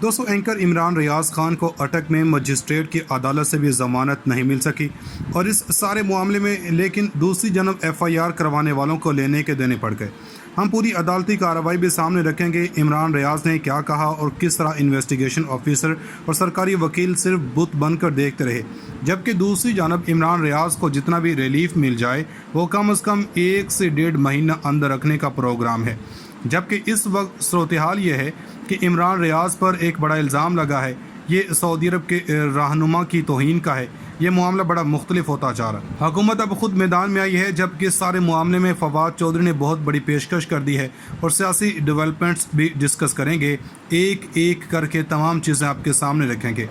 दोस्तों, एंकर इमरान रियाज खान को अटक में मजिस्ट्रेट की अदालत से भी ज़मानत नहीं मिल सकी और इस सारे मामले में लेकिन दूसरी जन्म एफआईआर करवाने वालों को लेने के देने पड़ गए। हम पूरी अदालती कार्रवाई भी सामने रखेंगे। इमरान रियाज ने क्या कहा और किस तरह इन्वेस्टिगेशन ऑफिसर और सरकारी वकील सिर्फ बुत बनकर देखते रहे, जबकि दूसरी जानब इमरान रियाज को जितना भी रिलीफ मिल जाए वो कम से कम 1 से 1.5 महीना अंदर रखने का प्रोग्राम है। जबकि इस वक्त सूरत हाल ये है कि इमरान रियाज पर एक बड़ा इल्ज़ाम लगा है, ये सऊदी अरब के रहनुमा की तौहीन का है। ये मामला बड़ा मुख्तलिफ होता जा रहा है। हुकूमत अब खुद मैदान में आई है, जबकि इस सारे मामले में फवाद चौधरी ने बहुत बड़ी पेशकश कर दी है और सियासी डेवलपमेंट्स भी डिस्कस करेंगे। एक एक करके तमाम चीज़ें आपके सामने रखेंगे।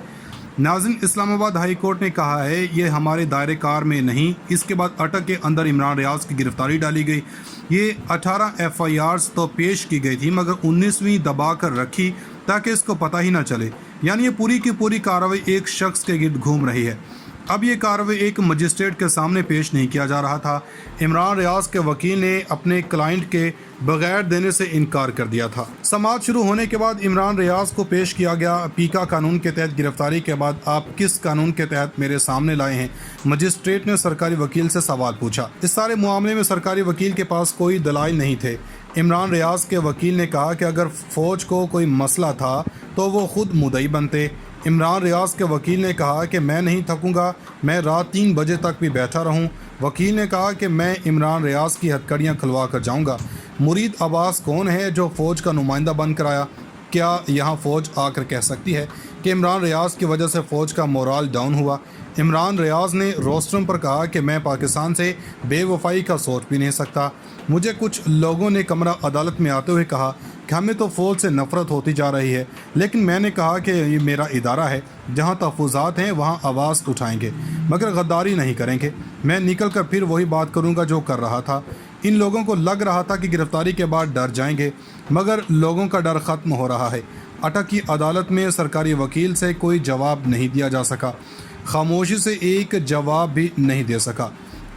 नाज़रीन, इस्लामाबाद हाई कोर्ट ने कहा है ये हमारे दायरे कार में नहीं। इसके बाद अटक के अंदर इमरान रियाज की गिरफ्तारी डाली गई। ये 18 एफआईआर्स तो पेश की गई थी, मगर 19वीं दबा कर रखी ताकि इसको पता ही ना चले। यानी ये पूरी की पूरी कार्रवाई एक शख्स के गिर्द घूम रही है। अब ये कार्रवाई एक मजिस्ट्रेट के सामने पेश नहीं किया जा रहा था। इमरान रियाज के वकील ने अपने क्लाइंट के बगैर देने से इनकार कर दिया था। समाअत शुरू होने के बाद इमरान रियाज को पेश किया गया। पीका कानून के तहत गिरफ्तारी के बाद आप किस कानून के तहत मेरे सामने लाए हैं? मजिस्ट्रेट ने सरकारी वकील से सवाल पूछा। इस सारे मामले में सरकारी वकील के पास कोई दलाइल नहीं थे। इमरान रियाज के वकील ने कहा कि अगर फ़ौज को कोई मसला था तो वो खुद मुद्दई बनते। इमरान रियाज के वकील ने कहा कि मैं नहीं थकूंगा, मैं रात 3 बजे तक भी बैठा रहूं। वकील ने कहा कि मैं इमरान रियाज की हथकड़ियां खुलवा कर जाऊंगा। मुरीद अब्बास कौन है जो फ़ौज का नुमाइंदा बनकर आया? क्या यहाँ फ़ौज आकर कह सकती है कि इमरान रियाज की वजह से फ़ौज का मोराल डाउन हुआ? इमरान रियाज ने रोस्टरम पर कहा कि मैं पाकिस्तान से बेवफाई का सोच भी नहीं सकता। मुझे कुछ लोगों ने कमरा अदालत में आते हुए कहा कि हमें तो फ़ौज से नफ़रत होती जा रही है, लेकिन मैंने कहा कि ये मेरा इदारा है, जहाँ तहफ़्फ़ुज़ात हैं वहाँ आवाज़ उठाएंगे, मगर गद्दारी नहीं करेंगे। मैं निकल कर फिर वही बात करूँगा जो कर रहा था। इन लोगों को लग रहा था कि गिरफ्तारी के बाद डर जाएंगे, मगर लोगों का डर ख़त्म हो रहा है। अटक की अदालत में सरकारी वकील से कोई जवाब नहीं दिया जा सका, खामोशी से एक जवाब भी नहीं दे सका।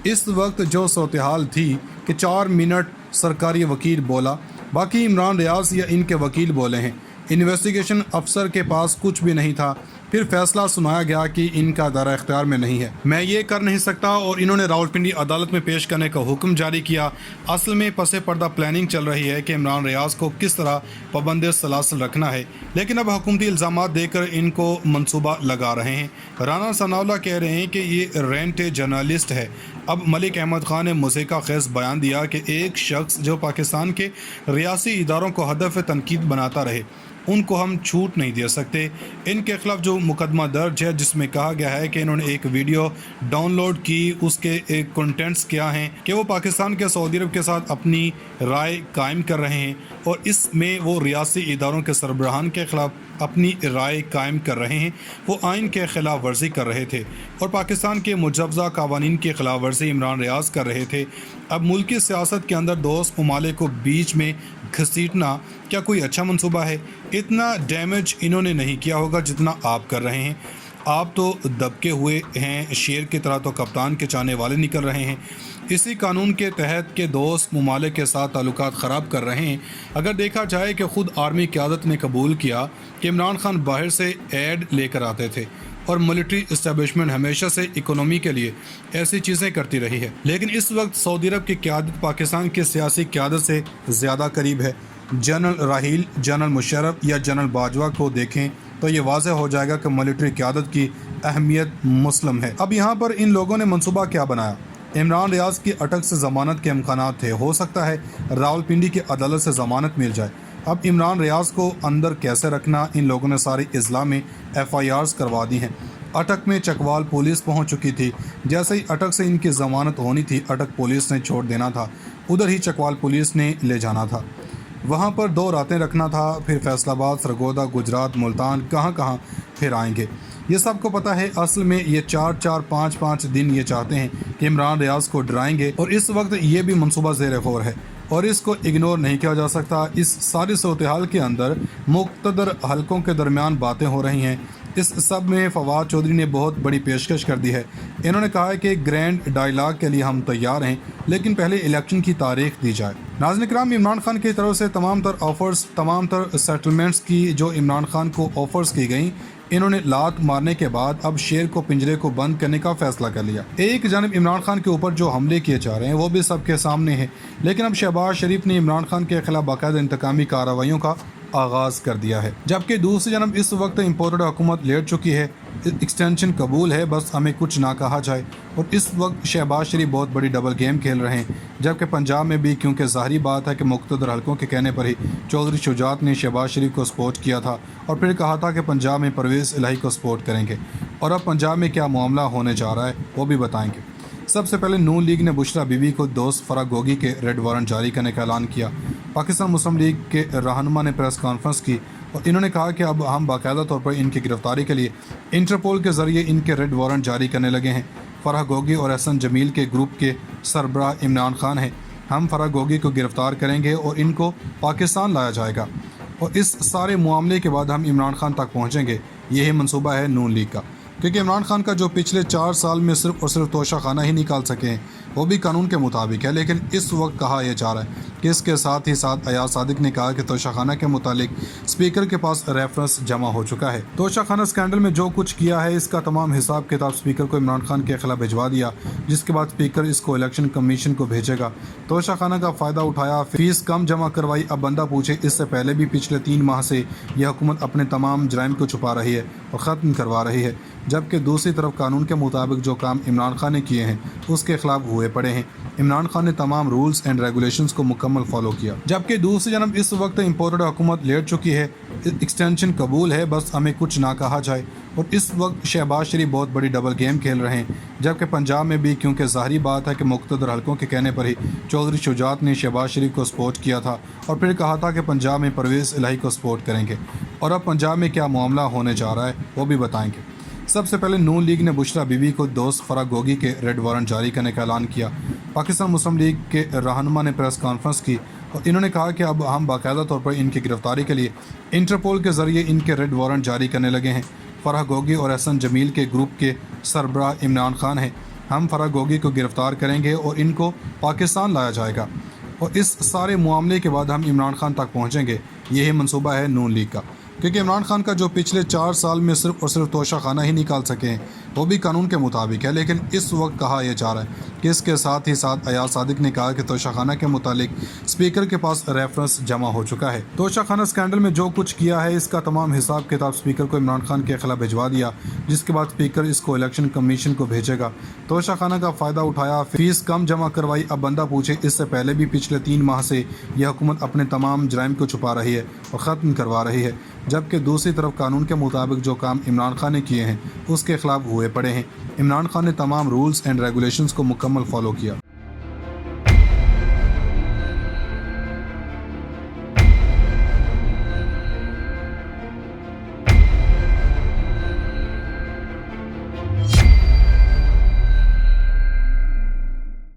इस वक्त जो सूरत हाल थी कि 4 मिनट सरकारी वकील बोला, बाकी इमरान रियाज या इनके वकील बोले हैं। इन्वेस्टिगेशन अफसर के पास कुछ भी नहीं था। फिर फैसला सुनाया गया कि इनका दायरा इख्तियार में नहीं है, मैं ये कर नहीं सकता, और इन्होंने रावलपिंडी अदालत में पेश करने का हुक्म जारी किया। असल में पसे पर्दा प्लानिंग चल रही है कि इमरान रियाज को किस तरह पाबंद सलासल रखना है, लेकिन अब हुकूमती इल्ज़ामात देकर इनको मनसूबा लगा रहे हैं। राना सनाउल्लाह कह रहे हैं कि ये रेंट जर्नलिस्ट है। अब मलिक अहमद खान ने मुसीका खेज बयान दिया कि एक शख्स जो पाकिस्तान के रियासी इदारों को हदफ तनकीद बनाता रहे, उनको हम छूट नहीं दे सकते। इनके खिलाफ जो मुकदमा दर्ज है, जिसमें कहा गया है कि इन्होंने एक वीडियो डाउनलोड की, उसके एक कंटेंट्स क्या हैं कि वो पाकिस्तान के सऊदी अरब के साथ अपनी राय कायम कर रहे हैं, और इसमें वो रियासी इदारों के सरबराहान के ख़िलाफ़ अपनी राय कायम कर रहे हैं। वो आइन के ख़िलाफ़ वर्जी कर रहे थे और पाकिस्तान के मुजवज़ा कावानीन की ख़िलाफ़ वर्जी इमरान रियाज कर रहे थे। अब मुल्की सियासत के अंदर दोस्त ममालिक को बीच में घसीटना क्या कोई अच्छा मंसूबा है? इतना डैमेज इन्होंने नहीं किया होगा जितना आप कर रहे हैं। आप तो दबके हुए हैं, शेर की तरह तो कप्तान के चाहने वाले निकल रहे हैं। इसी कानून के तहत के दोस्त ममालिक के साथ ताल्लुकात ख़राब कर रहे हैं। अगर देखा जाए कि ख़ुद आर्मी क़यादत ने कबूल किया कि इमरान खान बाहर से ऐड लेकर आते थे और मिलिट्री इस्टेब्लिशमेंट हमेशा से इकोनॉमी के लिए ऐसी चीज़ें करती रही है, लेकिन इस वक्त सऊदी अरब की क़यादत पाकिस्तान की सियासी क़यादत से ज़्यादा करीब है। जनरल राहील, जनरल मुशर्रफ या जनरल बाजवा को देखें तो ये वाज़ह हो जाएगा कि मिलिट्री क़यादत की अहमियत मुस्लिम है। अब यहाँ पर इन लोगों ने मनसूबा क्या बनाया? इमरान रियाज की अटक से ज़मानत के इम्कानात थे, हो सकता है रावलपिंडी की अदालत से ज़मानत मिल जाए। अब इमरान रियाज को अंदर कैसे रखना, इन लोगों ने सारी इजला में एफआईआर्स करवा दी हैं। अटक में चकवाल पुलिस पहुंच चुकी थी। जैसे ही अटक से इनकी ज़मानत होनी थी, अटक पुलिस ने छोड़ देना था, उधर ही चकवाल पुलिस ने ले जाना था। वहाँ पर 2 रातें रखना था, फिर फैसलाबाद, सरगोदा, गुजरात, मुल्तान, कहाँ फिर आएंगे। ये सबको पता है। असल में ये 4-4, 5-5 दिन ये चाहते हैं कि इमरान रियाज को डराएंगे, और इस वक्त ये भी मनसूबा ज़ेर गौर है और इसको इग्नोर नहीं किया जा सकता। इस सारी सूरत हाल के अंदर मुक़्तदर हलकों के दरमियान बातें हो रही हैं اس سب میں فواد چودھری نے بہت بڑی پیشکش کر دی ہے۔ انہوں نے کہا ہے کہ گرینڈ ڈائیلاگ کے لیے ہم تیار ہیں، لیکن پہلے الیکشن کی تاریخ دی جائے۔ ناظرین کرام، عمران خان کی طرف سے تمام تر آفرز، تمام تر سیٹلمنٹس کی جو عمران خان کو آفرز کی گئیں، انہوں نے لات مارنے کے بعد اب شیر کو پنجرے کو بند کرنے کا فیصلہ کر لیا۔ ایک جانب عمران خان کے اوپر جو حملے کیے جا رہے ہیں وہ بھی سب کے سامنے ہیں، لیکن اب شہباز شریف نے عمران خان کے خلاف باقاعدہ انتقامی کارروائیوں کا آغاز کر دیا ہے، جبکہ دوسری جانب اس وقت امپورٹڈ حکومت لیٹ چکی ہے، ایکسٹینشن قبول ہے، بس ہمیں کچھ نہ کہا جائے۔ اور اس وقت شہباز شریف بہت بڑی ڈبل گیم کھیل رہے ہیں، جبکہ پنجاب میں بھی، کیونکہ ظاہری بات ہے کہ مقتدر حلقوں کے کہنے پر ہی چودھری شجاعت نے شہباز شریف کو سپورٹ کیا تھا اور پھر کہا تھا کہ پنجاب میں پرویز الہی کو سپورٹ کریں گے، اور اب پنجاب میں کیا معاملہ ہونے جا رہا ہے وہ بھی بتائیں گے۔ سب سے پہلے نون لیگ نے بشرا بی بی کو دوست فرح گوگی کے ریڈ وارنٹ جاری کرنے کا اعلان کیا۔ پاکستان مسلم لیگ کے رہنما نے پریس کانفرنس کی اور انہوں نے کہا کہ اب ہم باقاعدہ طور پر ان کی گرفتاری کے لیے انٹرپول کے ذریعے ان کے ریڈ وارنٹ جاری کرنے لگے ہیں۔ فرح گوگی اور احسن جمیل کے گروپ کے سربراہ عمران خان ہیں۔ ہم فرح گوگی کو گرفتار کریں گے اور ان کو پاکستان لایا جائے گا، اور اس سارے معاملے کے بعد ہم عمران خان تک پہنچیں گے۔ یہی منصوبہ ہے نون لیگ کا، کیونکہ عمران خان کا جو پچھلے 4 سال میں صرف اور صرف توشہ خانہ ہی نکال سکے ہیں وہ بھی قانون کے مطابق ہے، لیکن اس وقت کہا یہ جا رہا ہے کہ اس کے ساتھ ہی ساتھ ایاز صادق نے کہا کہ توشہ خانہ کے متعلق اسپیکر کے پاس ریفرنس جمع ہو چکا ہے۔ توشہ خانہ اسکینڈل میں جو کچھ کیا ہے اس کا تمام حساب کتاب اسپیکر کو عمران خان کے خلاف بھجوا دیا، جس کے بعد اسپیکر اس کو الیکشن کمیشن کو بھیجے گا۔ توشہ خانہ کا فائدہ اٹھایا، فیس کم جمع کروائی، اب بندہ پوچھے اس سے پہلے بھی پچھلے 3 ماہ سے یہ حکومت اپنے تمام جرائم کو چھپا رہی ہے اور ختم کروا رہی ہے، جبکہ دوسری طرف قانون کے مطابق جو کام عمران خان نے کیے ہیں اس کے خلاف ہوئے پڑے ہیں۔ عمران خان نے تمام رولز اینڈ ریگولیشنز کو مکمل فالو کیا، جبکہ دوسری جانب اس وقت امپورٹڈ حکومت لیٹ چکی ہے، ایکسٹینشن قبول ہے، بس ہمیں کچھ نہ کہا جائے۔ اور اس وقت شہباز شریف بہت بڑی ڈبل گیم کھیل رہے ہیں، جبکہ پنجاب میں بھی، کیونکہ ظاہری بات ہے کہ مقتدر حلقوں کے کہنے پر ہی چودھری شجاعت نے شہباز شریف کو سپورٹ کیا تھا اور پھر کہا تھا کہ پنجاب میں پرویز الہی کو سپورٹ کریں گے، اور اب پنجاب میں کیا معاملہ ہونے جا رہا ہے وہ بھی بتائیں گے۔ سب سے پہلے نون لیگ نے بشرا بی بی کو دوست فرح گوگی کے ریڈ وارنٹ جاری کرنے کا اعلان کیا۔ پاکستان مسلم لیگ کے رہنما نے پریس کانفرنس کی اور انہوں نے کہا کہ اب ہم باقاعدہ طور پر ان کی گرفتاری کے لیے انٹرپول کے ذریعے ان کے ریڈ وارنٹ جاری کرنے لگے ہیں۔ فرح گوگی اور احسن جمیل کے گروپ کے سربراہ عمران خان ہیں۔ ہم فرح گوگی کو گرفتار کریں گے اور ان کو پاکستان لایا جائے گا، اور اس سارے معاملے کے بعد ہم عمران خان تک پہنچیں گے۔ یہی منصوبہ ہے نون لیگ کا، کیونکہ عمران خان کا جو پچھلے 4 سال میں صرف اور صرف توشہ خانہ ہی نکال سکے ہیں وہ بھی قانون کے مطابق ہے، لیکن اس وقت کہا یہ جا رہا ہے کہ اس کے ساتھ ہی ساتھ ایاز صادق نے کہا کہ توشہ خانہ کے متعلق اسپیکر کے پاس ریفرنس جمع ہو چکا ہے۔ توشہ خانہ اسکینڈل میں جو کچھ کیا ہے اس کا تمام حساب کتاب اسپیکر کو عمران خان کے خلاف بھجوا دیا، جس کے بعد اسپیکر اس کو الیکشن کمیشن کو بھیجے گا۔ توشہ خانہ کا فائدہ اٹھایا، فیس کم جمع کروائی، اب بندہ پوچھے اس سے پہلے بھی پچھلے 3 ماہ سے یہ حکومت اپنے تمام جرائم کو چھپا رہی ہے اور ختم کروا رہی ہے، جبکہ دوسری طرف قانون کے مطابق جو کام عمران خان نے کیے ہیں اس کے خلاف ہوئے پڑے ہیں۔ عمران خان نے تمام رولز اینڈ ریگولیشنز کو مکمل فالو کیا۔